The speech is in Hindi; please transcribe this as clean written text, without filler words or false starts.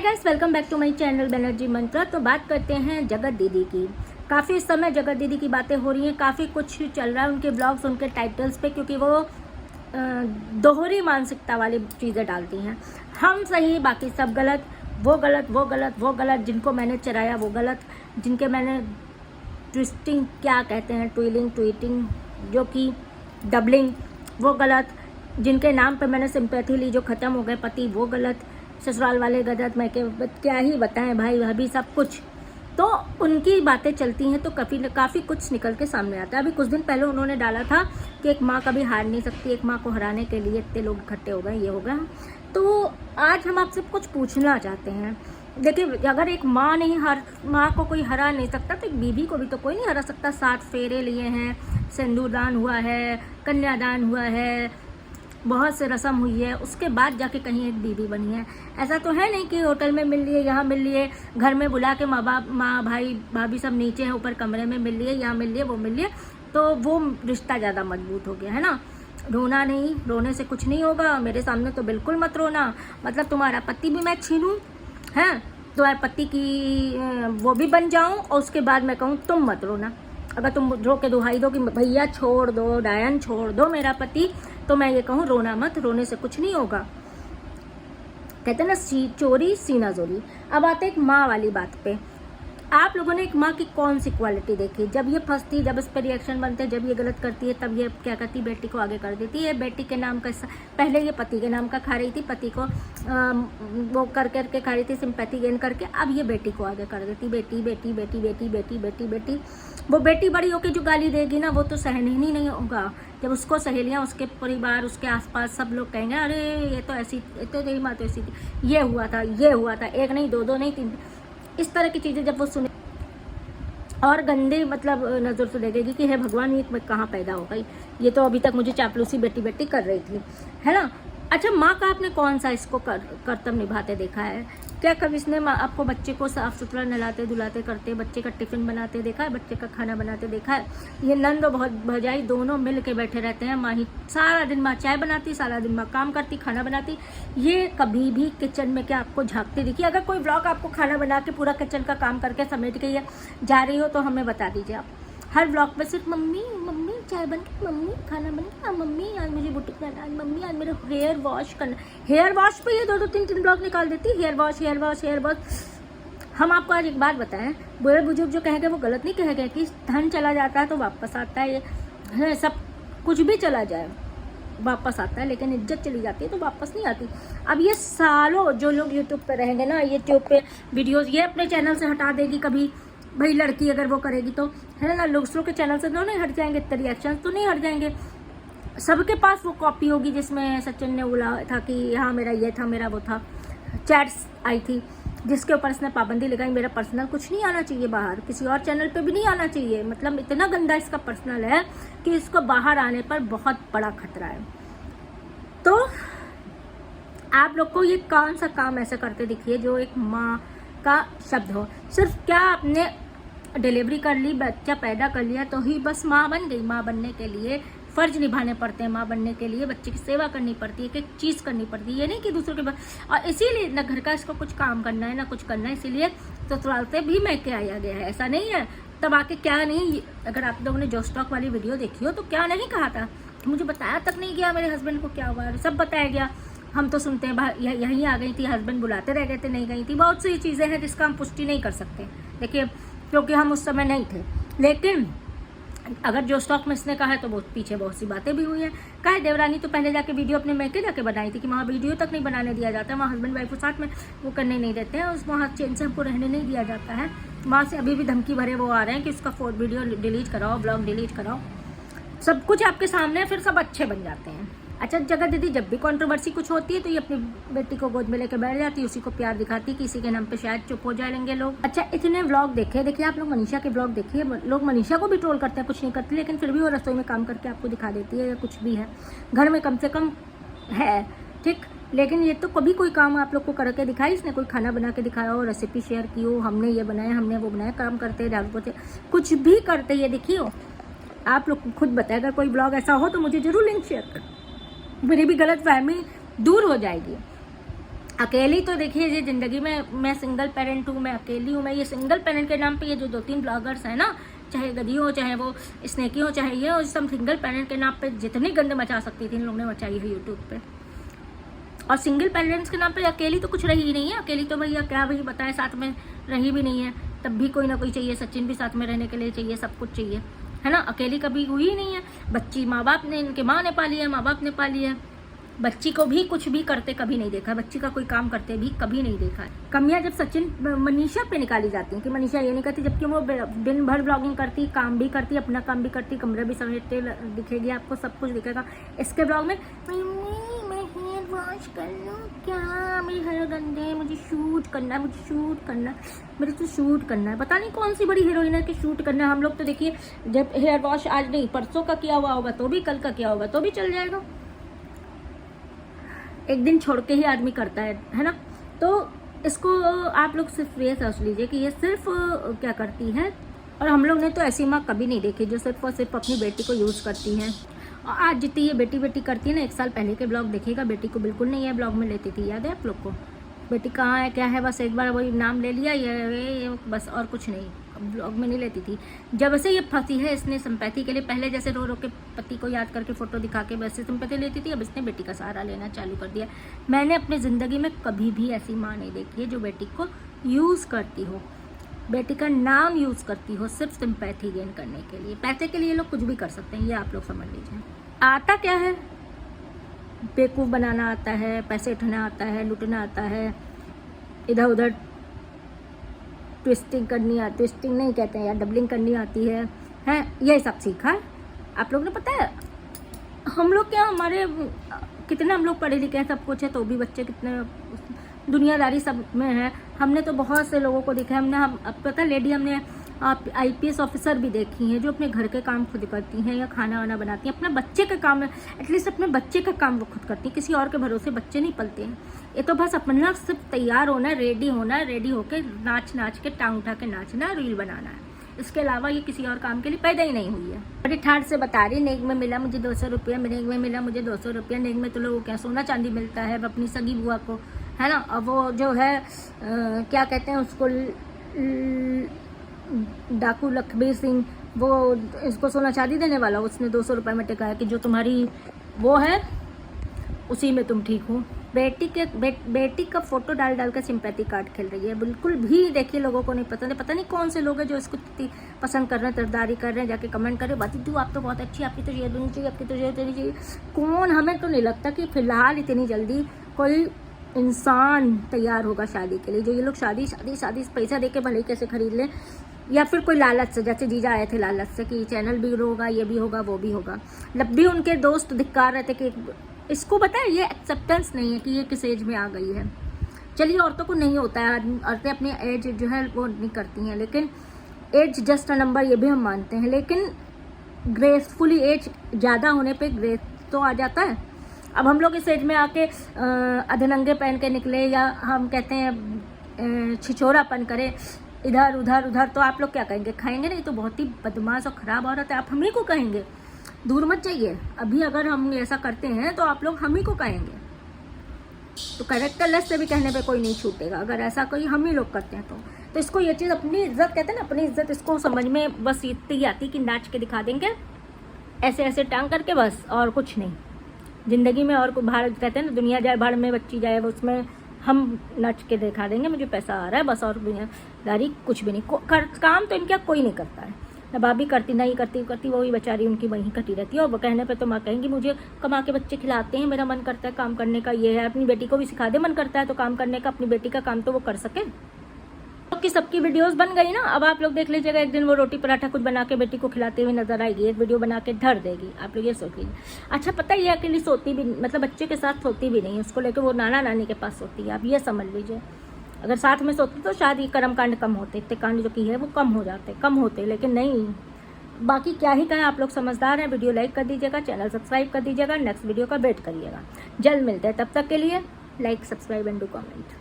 Guys, welcome back to my channel Banerjee Mantra. तो बात करते हैं जगत दीदी की। काफ़ी समय जगत दीदी की बातें हो रही हैं, काफ़ी कुछ चल रहा है उनके ब्लॉग्स, उनके टाइटल्स पे, क्योंकि वो दोहरी मानसिकता वाली चीज़ें डालती हैं। हम सही, बाकी सब गलत, वो गलत, वो गलत, वो गलत, जिनको मैंने चराया वो गलत, जिनके मैंने ट्विस्टिंग क्या कहते हैं, ट्वीटिंग जो कि डबलिंग, वो गलत, जिनके नाम पे मैंने सिंपैथी ली जो ख़त्म हो गए पति, वो गलत, ससुराल वाले गलत, मैं क्या ही बताएं भाई भाभी, सब कुछ। तो उनकी बातें चलती हैं तो काफ़ी कुछ निकल के सामने आता है। अभी कुछ दिन पहले उन्होंने डाला था कि एक माँ कभी हार नहीं सकती, एक माँ को हराने के लिए इतने लोग इकट्ठे हो गए, ये हो गया। तो आज हम आपसे कुछ पूछना चाहते हैं। देखिए, अगर एक माँ को कोई हरा नहीं सकता तो एक बीबी को भी तो कोई नहीं हरा सकता। 7 फेरे लिए हैं, सिंदूरदान हुआ है, कन्यादान हुआ है, बहुत से रस्म हुई है, उसके बाद जाके कहीं एक बीबी बनी है। ऐसा तो है नहीं कि होटल में मिल लिए, यहाँ मिल लिए, घर में बुला के माँ भाई भाभी सब नीचे हैं, ऊपर कमरे में मिल लिए, यहाँ मिल लिए, वो मिल लिए, तो वो रिश्ता ज़्यादा मजबूत हो गया है ना। रोना नहीं, रोने से कुछ नहीं होगा। मेरे सामने तो बिल्कुल मत रोना, मतलब तुम्हारा पति भी मैं छीनूँ, हैं तुम्हारे पति की वो भी बन जाऊँ, और उसके बाद मैं कहूँ तुम मत रोना। अगर तुम रो के दुहाई दो कि भैया छोड़ दो, डायन छोड़ दो मेरा पति, तो मैं ये कहूँ रोना मत, रोने से कुछ नहीं होगा। कहते हैं ना, चोरी सीना जोरी। अब आते एक माँ वाली बात पे। आप लोगों ने एक माँ की कौन सी क्वालिटी देखी? जब ये फंसती, जब इस पर रिएक्शन बनते, जब ये गलत करती है, तब ये क्या करती, बेटी को आगे कर देती है। बेटी के नाम का, पहले ये पति के नाम का खा रही थी, पति को वो करके खा रही थी, सिंपैथी गेन करके, अब ये बेटी को आगे कर देती, बेटी बेटी बेटी बेटी बेटी बेटी बेटी। वो बेटी बड़ी होकर जो गाली देगी ना, वो तो सहन ही नहीं होगा। जब उसको सहेलियाँ, उसके परिवार, उसके आसपास सब लोग कहेंगे, अरे ये तो ऐसी, तो तेरी माँ तो ऐसी थी, ये हुआ था, ये हुआ था, एक नहीं, दो नहीं, 3। इस तरह की चीज़ें जब वो सुने और गंदे मतलब नज़र से देखेगी कि हे भगवान, ये कहाँ पैदा हो गई, ये तो अभी तक मुझे चापलूसी बेटी बेटी कर रही थी, है ना। अच्छा, माँ का आपने कौन सा इसको कर्तव्य निभाते देखा है? क्या कभी इसने आपको बच्चे को साफ़ सुथरा नहलाते धुलाते करते, बच्चे का टिफ़िन बनाते देखा है, बच्चे का खाना बनाते देखा है? ये नंद और भौजाई दोनों मिल के बैठे रहते हैं। माँ ही सारा दिन माँ चाय बनाती, सारा दिन माँ काम करती, खाना बनाती। ये कभी भी किचन में क्या आपको झांकती दिखी? अगर कोई ब्लॉग आपको खाना बना के पूरा किचन का काम करके समेट के ये जा रही हो तो हमें बता दीजिए आप। हर ब्लॉग में सिर्फ मम्मी मम्मी चाय बन गई, मम्मी खाना बन गया, मम्मी आज मुझे बुटीक जाना, मम्मी आज मेरा हेयर वॉश करना। हेयर वॉश पे ये 2-2 3-3 ब्लॉग निकाल देती, hair wash hair wash hair wash. हम आपको आज एक बात बताएं, बुरे बुजुर्ग जो कहेंगे वो गलत नहीं कहेंगे कि धन चला जाता है तो वापस आता है, ये सब कुछ भी चला जाए वापस आता है, लेकिन इज्जत चली जाती है तो वापस नहीं आती। अब ये सालों जो लोग यूट्यूब पे रहेंगे ना, यूट्यूब पे वीडियोज़ ये अपने चैनल से हटा देगी कभी, भाई लड़की अगर वो करेगी तो, है ना, दूसरों के चैनल से तो नहीं हट जाएंगे, इतने रिएक्शन तो नहीं हट जाएंगे। सबके पास वो कॉपी होगी जिसमें सचिन ने बोला था कि हाँ मेरा ये था, मेरा वो था। चैट्स आई थी जिसके ऊपर इसने पाबंदी लगाई, मेरा पर्सनल कुछ नहीं आना चाहिए बाहर, किसी और चैनल पे भी नहीं आना चाहिए। मतलब इतना गंदा इसका पर्सनल है कि इसको बाहर आने पर बहुत बड़ा खतरा है। तो आप लोग को ये कौन सा काम ऐसे करते दिखिए जो एक माँ का शब्द हो? सिर्फ क्या आपने डिलीवरी कर ली, बच्चा पैदा कर लिया तो ही बस माँ बन गई? माँ बनने के लिए फ़र्ज निभाने पड़ते हैं, माँ बनने के लिए बच्चे की सेवा करनी पड़ती है, एक एक चीज़ करनी पड़ती है। ये नहीं कि दूसरों के और इसीलिए ना घर का इसको कुछ काम करना है ना कुछ करना है, इसीलिए ससुराल से भी मैं के आया गया है। ऐसा नहीं है तब आके क्या नहीं, अगर आप लोगों ने जो स्टॉक वाली वीडियो देखी हो तो क्या नहीं कहा था, मुझे बताया तक नहीं गया मेरे हस्बैंड को क्या हुआ, सब बताया गया। हम तो सुनते हैं यहीं आ गई थी, हस्बैंड बुलाते रह गए थे, नहीं गई थी। बहुत सी चीज़ें हैं जिसका हम पुष्टि नहीं कर सकते, देखिए, क्योंकि हम उस समय नहीं थे। लेकिन अगर जो स्टॉक में इसने कहा है तो वो पीछे बहुत सी बातें भी हुई हैं। कहा देवरानी तो पहले जाके वीडियो अपने मैके जाके बनाई थी कि वहाँ वीडियो तक नहीं बनाने दिया जाता है, वहाँ हस्बैंड वाइफ को साथ में वो करने नहीं देते हैं, उस वहाँ चैन से हमको रहने नहीं दिया जाता है। वहाँ से अभी भी धमकी भरे वो आ रहे हैं कि उसका वीडियो डिलीट कराओ, ब्लॉग डिलीट कराओ। सब कुछ आपके सामने, फिर सब अच्छे बन जाते हैं। अच्छा, जगत दीदी जब भी कंट्रोवर्सी कुछ होती है तो ये अपनी बेटी को गोद में लेकर बैठ जाती है, उसी को प्यार दिखाती है, किसी के नाम पे शायद चुप हो जाएंगे लोग। अच्छा, इतने व्लॉग देखिए आप लोग मनीषा के ब्लॉग देखिए, लोग मनीषा को भी ट्रोल करते हैं, कुछ नहीं करती, लेकिन फिर भी वो रसोई में काम करके आपको दिखा देती है, या कुछ भी है घर में कम से कम है, ठीक। लेकिन ये तो कभी कोई काम आप लोग को करके दिखाई, इसने कोई खाना बना के दिखाया हो, रेसिपी शेयर की हो, हमने ये बनाया, हमने वो बनाया, काम करते झाड़ू पोछे कुछ भी करते, ये देखिए हो। आप लोग खुद बताए, अगर कोई ब्लॉग ऐसा हो तो मुझे जरूर लिंक शेयर कर, मेरी भी गलत फहमी दूर हो जाएगी। अकेली तो देखिए ये ज़िंदगी में, मैं सिंगल पेरेंट हूँ, मैं अकेली हूँ, मैं ये सिंगल पेरेंट के नाम पे ये जो 2-3 ब्लॉगर्स हैं ना, चाहे गधी हो, चाहे वो स्नेकी हो, चाहे ये हो, सब सिंगल पेरेंट के नाम पे जितनी गंद मचा सकती थी इन लोगों ने मचाई है यूट्यूब पे। और सिंगल पेरेंट्स के नाम पे अकेली तो कुछ रही ही नहीं है। अकेली तो भैया क्या भाई बताएं, साथ में रही भी नहीं है, तब भी कोई ना कोई चाहिए। सचिन भी साथ में रहने के लिए चाहिए, सब कुछ चाहिए, है ना। अकेली कभी हुई ही नहीं है। बच्ची माँ बाप ने, इनके माँ ने पाली है, माँ बाप ने पाली है। बच्ची को भी कुछ भी करते कभी नहीं देखा, बच्ची का कोई काम करते भी कभी नहीं देखा है। कमियां जब सचिन मनीषा पे निकाली जाती हैं कि मनीषा ये नहीं करती, जबकि वो दिन भर ब्लॉगिंग करती, काम भी करती, अपना काम भी करती, कमरा भी समेटते दिखेगी आपको, सब कुछ दिखेगा। इसके ब्लॉग में मैं हेयर वॉश कर लूँ क्या, मेरे हेयर गंदे हैं, मुझे शूट करना है, मुझे शूट करना है, मेरे तो शूट करना है। पता नहीं कौन सी बड़ी हीरोइन है कि शूट करना है। हम लोग तो देखिए जब हेयर वॉश आज नहीं परसों का किया हुआ होगा तो भी, कल का किया होगा तो भी चल जाएगा। एक दिन छोड़ के ही आदमी करता है ना। तो इसको आप लोग सिर्फ ये सोच लीजिए कि ये सिर्फ क्या करती है। और हम लोग ने तो ऐसी माँ कभी नहीं देखी जो सिर्फ और सिर्फ अपनी बेटी को यूज़ करती हैं। और आज जितनी ये बेटी बेटी करती है ना, 1 साल पहले के ब्लॉग देखिएगा, बेटी को बिल्कुल नहीं है ब्लॉग में लेती थी, याद है आप लोग को। बेटी कहाँ है क्या है, बस एक बार वही नाम ले लिया ये बस, और कुछ नहीं, ब्लॉग में नहीं लेती थी। जब से ये फंसी है इसने सिंपैथी के लिए, पहले जैसे रो रो के पति को याद करके फ़ोटो दिखा के वैसे सिंपैथी लेती थी, अब इसने बेटी का सहारा लेना चालू कर दिया। मैंने अपनी ज़िंदगी में कभी भी ऐसी माँ नहीं देखी है जो बेटी को यूज़ करती हो, बेटी का नाम यूज़ करती हो सिर्फ सिंपैथी गेन करने के लिए। पैसे के लिए लोग कुछ भी कर सकते हैं, ये आप लोग समझ लीजिए। आता क्या है, बेवकूफ़ बनाना आता है, पैसे उठाना आता है, लूटना आता है, इधर उधर ट्विस्टिंग करनी आती, ट्विस्टिंग नहीं कहते हैं यार, डबलिंग करनी आती है ये सब सीखा है आप लोग ने। पता है हम लोग क्या, हमारे कितना हम लोग पढ़े लिखे हैं, सब कुछ है, तो भी बच्चे कितने दुनियादारी सब में है। हमने तो बहुत से लोगों को देखा है, हम पता लेडी, हमने IPS ऑफिसर भी देखी हैं जो अपने घर के काम खुद करती हैं या खाना वाना बनाती हैं, अपना बच्चे का काम, एटलीस्ट अपने बच्चे का काम वो खुद करती हैं। किसी और के भरोसे बच्चे नहीं पलते हैं। ये तो बस अपना सिर्फ तैयार होना, रेडी होना, रेडी होके नाच के टांग उठा के नाचना, रील बनाना है। इसके अलावा ये किसी और काम के लिए पैदा ही नहीं हुई है। बड़ी ठाठ से बता रही, नेक में मिला मुझे 200 रुपया, नेक में मिला मुझे 200 रुपया। नेक में तो लोगों क्या सोना चांदी मिलता है अपनी सगी बुआ को, है ना। अब वो जो है क्या कहते हैं उसको, डाकू लखबीर सिंह, वो इसको सोना चांदी देने वाला, उसने 200 रुपये में टिका है कि जो तुम्हारी वो है उसी में तुम ठीक हो। बेटी का फोटो डाल डाल कर सिंपैथी कार्ड खेल रही है। बिल्कुल भी देखिए लोगों को नहीं पसंद है। पता नहीं कौन से लोग हैं जो इसको पसंद कर रहे हैं, तरफदारी कर रहे हैं, जाके कमेंट करे बाती तू आप तो बहुत अच्छी, आपकी तो ये देनी चाहिए, आपकी तो ये देनी चाहिए। कौन, हमें तो नहीं लगता कि फिलहाल इतनी जल्दी कोई इंसान तैयार होगा शादी के लिए। जो ये लोग शादी पैसा दे के भले ही कैसे खरीद लें, या फिर कोई लालच से, जैसे जीजा आए थे लालच से कि चैनल भी होगा, ये भी होगा, वो भी होगा। जब भी उनके दोस्त धिक्कार रहे थे कि इसको पता है ये एक्सेप्टेंस नहीं है कि ये किस एज में आ गई है। चलिए औरतों को नहीं होता है, औरतें अपनी एज जो है वो नहीं करती हैं, लेकिन एज जस्ट अ नंबर, ये भी हम मानते हैं। लेकिन ग्रेसफुली एज ज़्यादा होने पे ग्रेस तो आ जाता है। अब हम लोग इस एज में आके अधनंगे पहन के निकले, या हम कहते हैं छिछोरापन करें इधर उधर, तो आप लोग क्या कहेंगे, खाएंगे नहीं तो बहुत ही बदमाश और ख़राब औरत है, आप हम ही को कहेंगे। दूर मत जाइए, अभी अगर हम ऐसा करते हैं तो आप लोग हम ही को कहेंगे। तो कैरेक्टरलेस से भी कहने पे कोई नहीं छूटेगा अगर ऐसा कोई हम ही लोग करते हैं तो इसको ये चीज़, अपनी इज्जत कहते हैं ना, अपनी इज्जत इसको समझ में बस इतनी आती कि नाच के दिखा देंगे ऐसे ऐसे टांग करके, बस और कुछ नहीं ज़िंदगी में। और भारत कहते हैं ना, दुनिया जाए भाड़ में बच्ची जाए, उसमें हम नाच के दिखा देंगे मुझे पैसा आ रहा है बस, और दुनियादारी कुछ भी नहीं। काम तो इनका कोई नहीं करता है, ना भाभी करती, नहीं करती वही बेचारी उनकी वहीं कटी रहती है। और वो कहने पे तो माँ कहेंगी मुझे कमा के बच्चे खिलाते हैं, मेरा मन करता है काम करने का, ये है। अपनी बेटी को भी सिखा दे, मन करता है तो काम करने का, अपनी बेटी का काम तो वो कर सके। कि सबकी वीडियोस बन गई ना, अब आप लोग देख लीजिएगा, एक दिन वो रोटी पराठा कुछ बना के बेटी को खिलाते हुए नजर आएगी, एक वीडियो बना के धर देगी। आप लोग ये सोच लीजिए। अच्छा पता है ये अकेली सोती भी, मतलब बच्चे के साथ सोती भी नहीं, उसको लेकर वो नाना नानी के पास सोती है। आप ये समझ लीजिए, अगर साथ में सोती तो शायद ये कर्म कांड कम होते, इतने कांड जो की है वो कम होते, लेकिन नहीं। बाकी क्या ही कहें, आप लोग समझदार हैं। वीडियो लाइक कर दीजिएगा, चैनल सब्सक्राइब कर दीजिएगा, नेक्स्ट वीडियो का वेट करिएगा। जल्द मिलते हैं, तब तक के लिए like, subscribe and do comment.